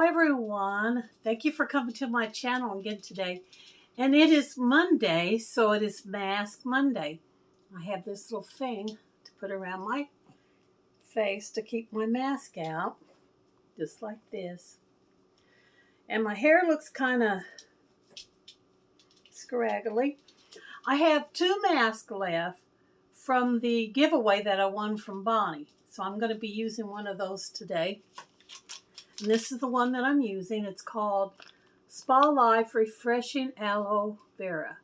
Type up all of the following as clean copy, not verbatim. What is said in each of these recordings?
everyone. Thank you for coming to my channel again today. And it is Monday, so it is Mask Monday. I have this little thing to put around my face to keep my mask out, just like this. And my hair looks kind of scraggly. I have 2 masks left from the giveaway that I won from Bonnie. So I'm going to be using one of those today. And this is the one that I'm using. It's called Spa Life Refreshing Aloe Vera.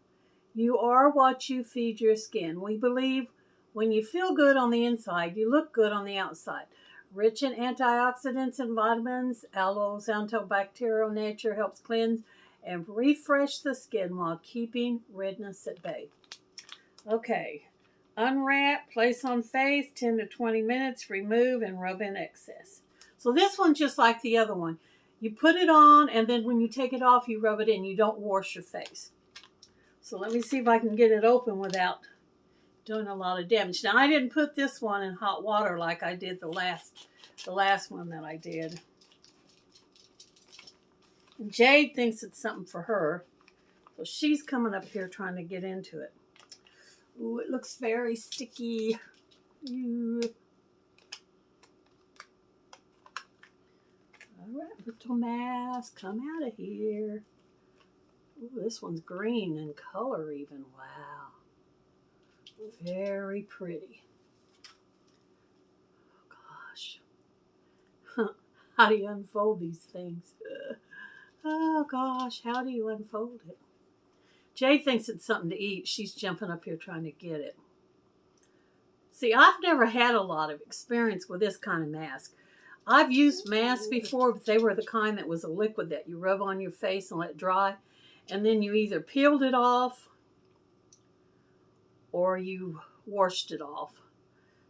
You are what you feed your skin. We believe when you feel good on the inside, you look good on the outside. Rich in antioxidants and vitamins, aloe's antibacterial nature helps cleanse and refresh the skin while keeping redness at bay. Okay, unwrap, place on face, 10 to 20 minutes, remove and rub in excess. So this one's just like the other one. You put it on, and then when you take it off, you rub it in. You don't wash your face. So let me see if I can get it open without doing a lot of damage. Now, I didn't put this one in hot water like I did the last one that I did. And Jade thinks it's something for her. So she's coming up here trying to get into it. Ooh, it looks very sticky. Ooh. Alright, little mask, come out of here. Ooh, this one's green in color even. Wow. Very pretty. Oh, gosh. How do you unfold these things? Oh, gosh. How do you unfold it? Jay thinks it's something to eat. She's jumping up here trying to get it. See, I've never had a lot of experience with this kind of mask. I've used masks before, but they were the kind that was a liquid that you rub on your face and let dry. And then you either peeled it off or you washed it off.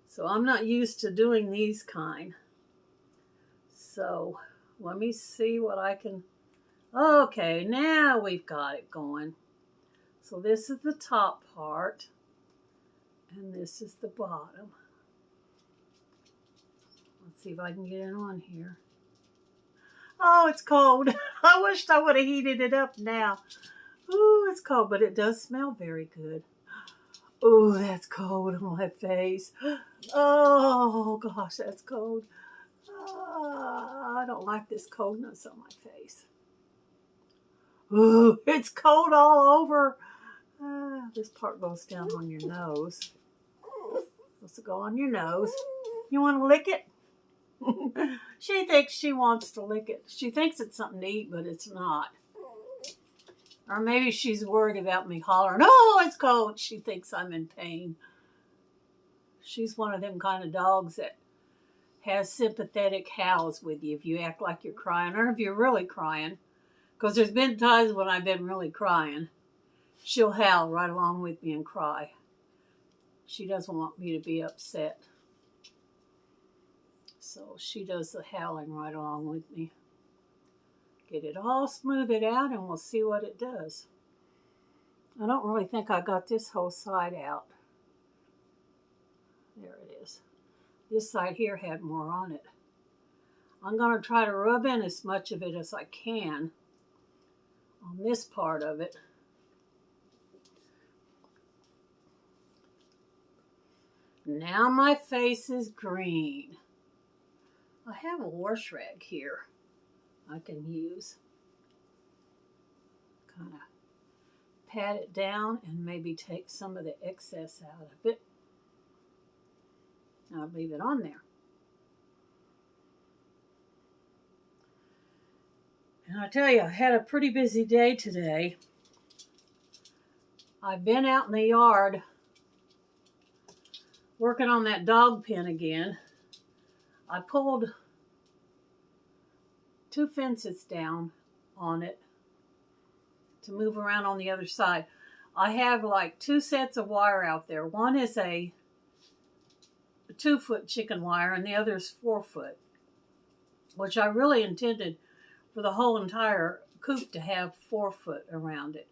So I'm not used to doing these kind. So let me see what I can... Okay, now we've got it going. So this is the top part. And this is the bottom. Let's see if I can get it on here. Oh, it's cold. I wished I would have heated it up now. Ooh, it's cold, but it does smell very good. Ooh, that's cold on my face. Oh, gosh, that's cold. I don't like this coldness on my face. Ooh, it's cold all over. This part goes down on your nose. Supposed to go on your nose. You want to lick it? She thinks she wants to lick it. She thinks it's something to eat, but it's not. Or maybe she's worried about me hollering, "Oh, it's cold." She thinks I'm in pain. She's one of them kind of dogs that has sympathetic howls with you if you act like you're crying or if you're really crying. Because there's been times when I've been really crying. She'll howl right along with me and cry. She doesn't want me to be upset. So she does the howling right along with me. Get it all, smooth it out, and we'll see what it does. I don't really think I got this whole side out. There it is. This side here had more on it. I'm going to try to rub in as much of it as I can on this part of it. Now my face is green. I have a wash rag here I can use. Kind of pat it down and maybe take some of the excess out of it. I'll leave it on there. And I tell you, I had a pretty busy day today. I've been out in the yard working on that dog pen again. I pulled 2 fences down on it to move around on the other side. I have like 2 sets of wire out there. One is a 2-foot chicken wire and the other is 4-foot, which I really intended for the whole entire coop to have 4-foot around it.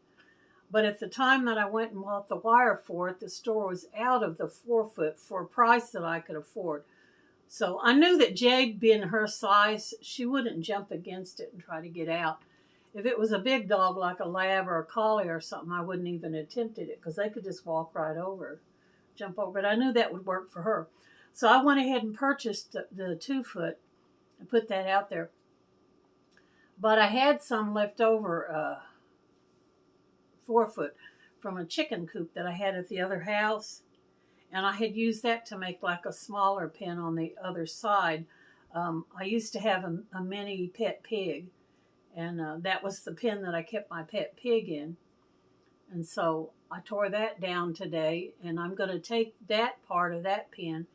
But at the time that I went and bought the wire for it, the store was out of the 4-foot for a price that I could afford. So I knew that Jade, being her size, she wouldn't jump against it and try to get out. If it was a big dog like a lab or a collie or something, I wouldn't even attempted it because they could just walk right over, jump over. But I knew that would work for her. So I went ahead and purchased the 2-foot and put that out there. But I had some left over 4-foot from a chicken coop that I had at the other house. And I had used that to make like a smaller pen on the other side. I used to have a mini pet pig. And that was the pen that I kept my pet pig in. And so I tore that down today. And I'm going to take that part of that pen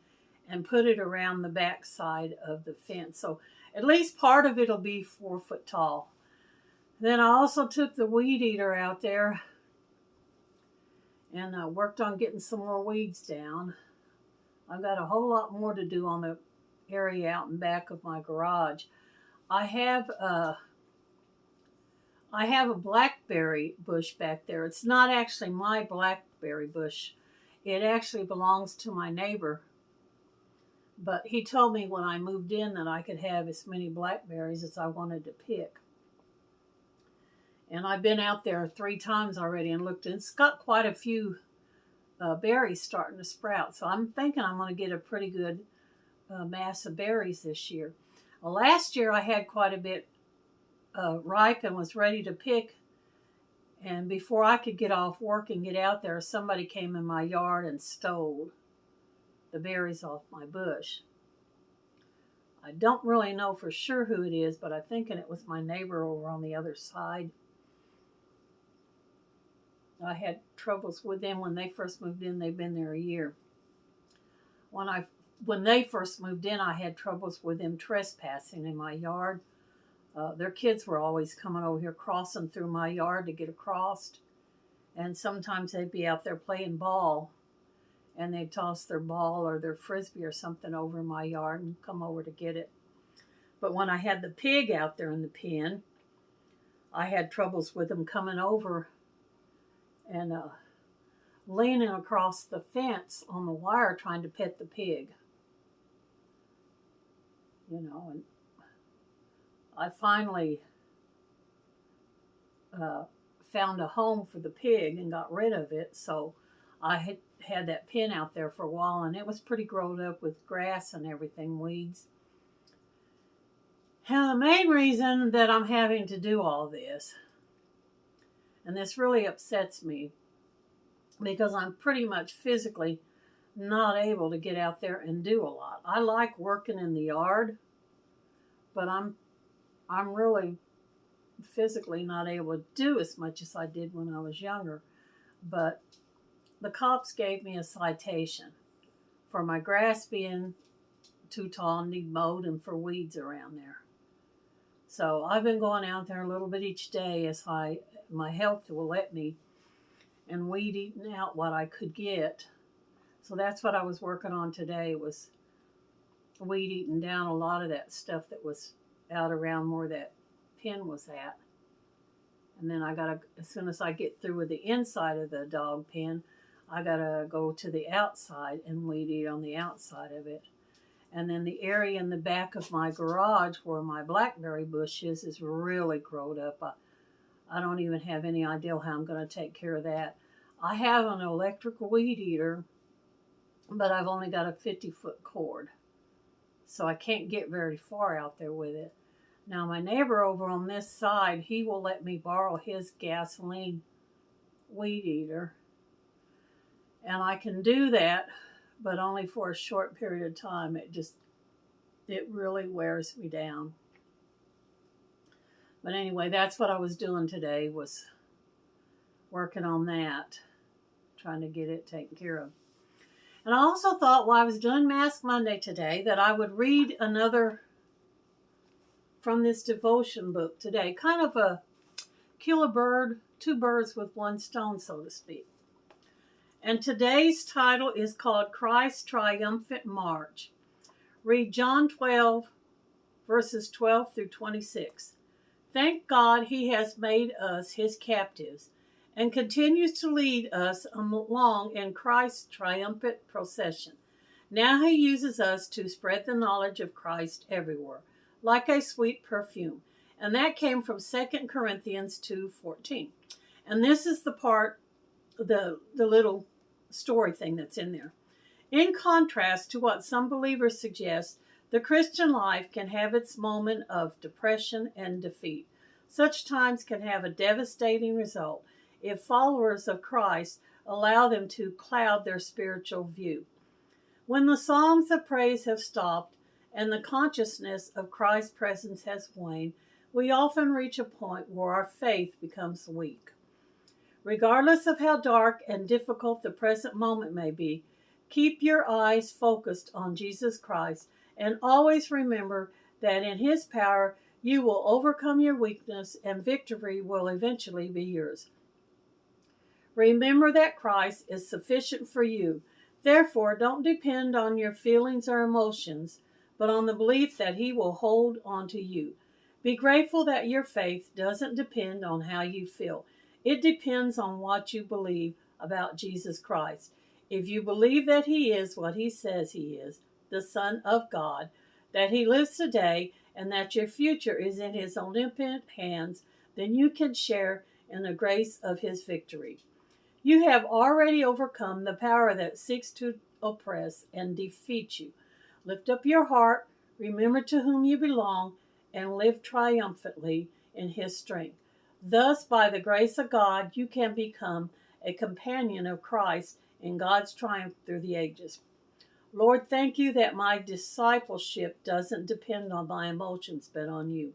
and put it around the back side of the fence. So at least part of it will be 4 foot tall. Then I also took the weed eater out there and worked on getting some more weeds down. I've got a whole lot more to do on the area out in back of my garage. I have a blackberry bush back there. It's not actually my blackberry bush. It actually belongs to my neighbor. But he told me when I moved in that I could have as many blackberries as I wanted to pick. And I've been out there 3 times already and looked, and it's got quite a few berries starting to sprout. So I'm thinking I'm going to get a pretty good mass of berries this year. Well, last year I had quite a bit ripe and was ready to pick. And before I could get off work and get out there, somebody came in my yard and stole the berries off my bush. I don't really know for sure who it is, but I'm thinking it was my neighbor over on the other side. I had troubles with them when they first moved in. They've been there a year. When they first moved in, I had troubles with them trespassing in my yard. Their kids were always coming over here, crossing through my yard to get across. And sometimes they'd be out there playing ball, and they'd toss their ball or their frisbee or something over in my yard and come over to get it. But when I had the pig out there in the pen, I had troubles with them coming over and leaning across the fence on the wire trying to pet the pig. And I finally found a home for the pig and got rid of it. So I had that pen out there for a while, and it was pretty grown up with grass and everything, weeds. And the main reason that I'm having to do all this, and this really upsets me, because I'm pretty much physically not able to get out there and do a lot. I like working in the yard, but I'm really physically not able to do as much as I did when I was younger. But the cops gave me a citation for my grass being too tall and need mowed, and for weeds around there. So I've been going out there a little bit each day as my health will let me, and weed eating out what I could get. So that's what I was working on today, was weed eating down a lot of that stuff that was out around where that pen was at. And then as soon as I get through with the inside of the dog pen, I gotta go to the outside and weed eat on the outside of it. And then the area in the back of my garage where my blackberry bush is really grown up. I don't even have any idea how I'm going to take care of that. I have an electric weed eater, but I've only got a 50-foot cord. So I can't get very far out there with it. Now my neighbor over on this side, he will let me borrow his gasoline weed eater. And I can do that, but only for a short period of time. It really wears me down. But anyway, that's what I was doing today, was working on that, trying to get it taken care of. And I also thought while I was doing Mask Monday today that I would read another from this devotion book today. Kind of a kill a bird, 2 birds with 1 stone, so to speak. And today's title is called Christ's Triumphant March. Read John 12, verses 12 through 26. Thank God he has made us his captives and continues to lead us along in Christ's triumphant procession. Now he uses us to spread the knowledge of Christ everywhere, like a sweet perfume. And that came from 2 Corinthians 2:14. And this is the part, the little story thing that's in there. In contrast to what some believers suggest, the Christian life can have its moment of depression and defeat. Such times can have a devastating result if followers of Christ allow them to cloud their spiritual view. When the songs of praise have stopped and the consciousness of Christ's presence has waned, we often reach a point where our faith becomes weak. Regardless of how dark and difficult the present moment may be, keep your eyes focused on Jesus Christ and always remember that in His power you will overcome your weakness and victory will eventually be yours. Remember that Christ is sufficient for you. Therefore, don't depend on your feelings or emotions, but on the belief that He will hold on to you. Be grateful that your faith doesn't depend on how you feel. It depends on what you believe about Jesus Christ. If you believe that He is what He says He is, the Son of God, that He lives today, and that your future is in His omnipotent hands, then you can share in the grace of His victory. You have already overcome the power that seeks to oppress and defeat you. Lift up your heart, remember to whom you belong, and live triumphantly in His strength. Thus, by the grace of God, you can become a companion of Christ in God's triumph through the ages. Lord, thank you that my discipleship doesn't depend on my emotions, but on you.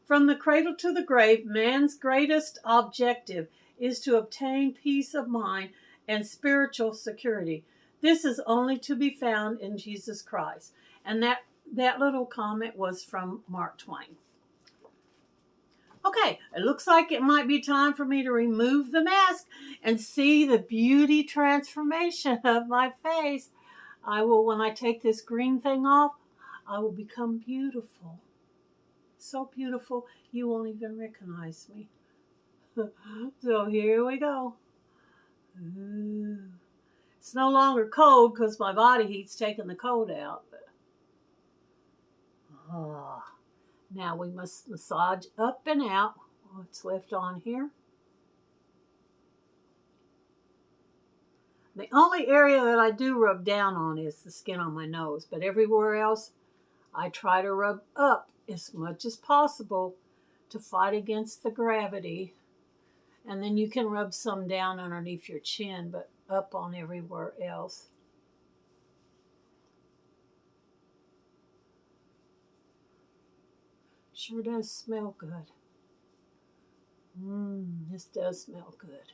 From the cradle to the grave, man's greatest objective is to obtain peace of mind and spiritual security. This is only to be found in Jesus Christ. And that little comment was from Mark Twain. Okay, it looks like it might be time for me to remove the mask and see the beauty transformation of my face. When I take this green thing off, I will become beautiful. So beautiful, you won't even recognize me. So here we go. Ooh. It's no longer cold because my body heat's taken the cold out. But, now we must massage up and out what's left on here. The only area that I do rub down on is the skin on my nose, but everywhere else I try to rub up as much as possible to fight against the gravity. And then you can rub some down underneath your chin, but up on everywhere else. Sure does smell good. This does smell good.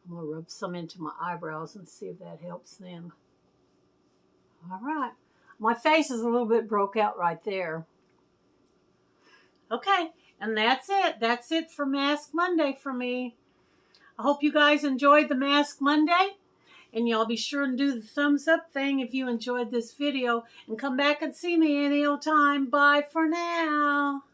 I'm going to rub some into my eyebrows and see if that helps them. All right. My face is a little bit broke out right there. Okay, and that's it. That's it for Mask Monday for me. I hope you guys enjoyed the Mask Monday. And y'all be sure and do the thumbs up thing if you enjoyed this video. And come back and see me any old time. Bye for now.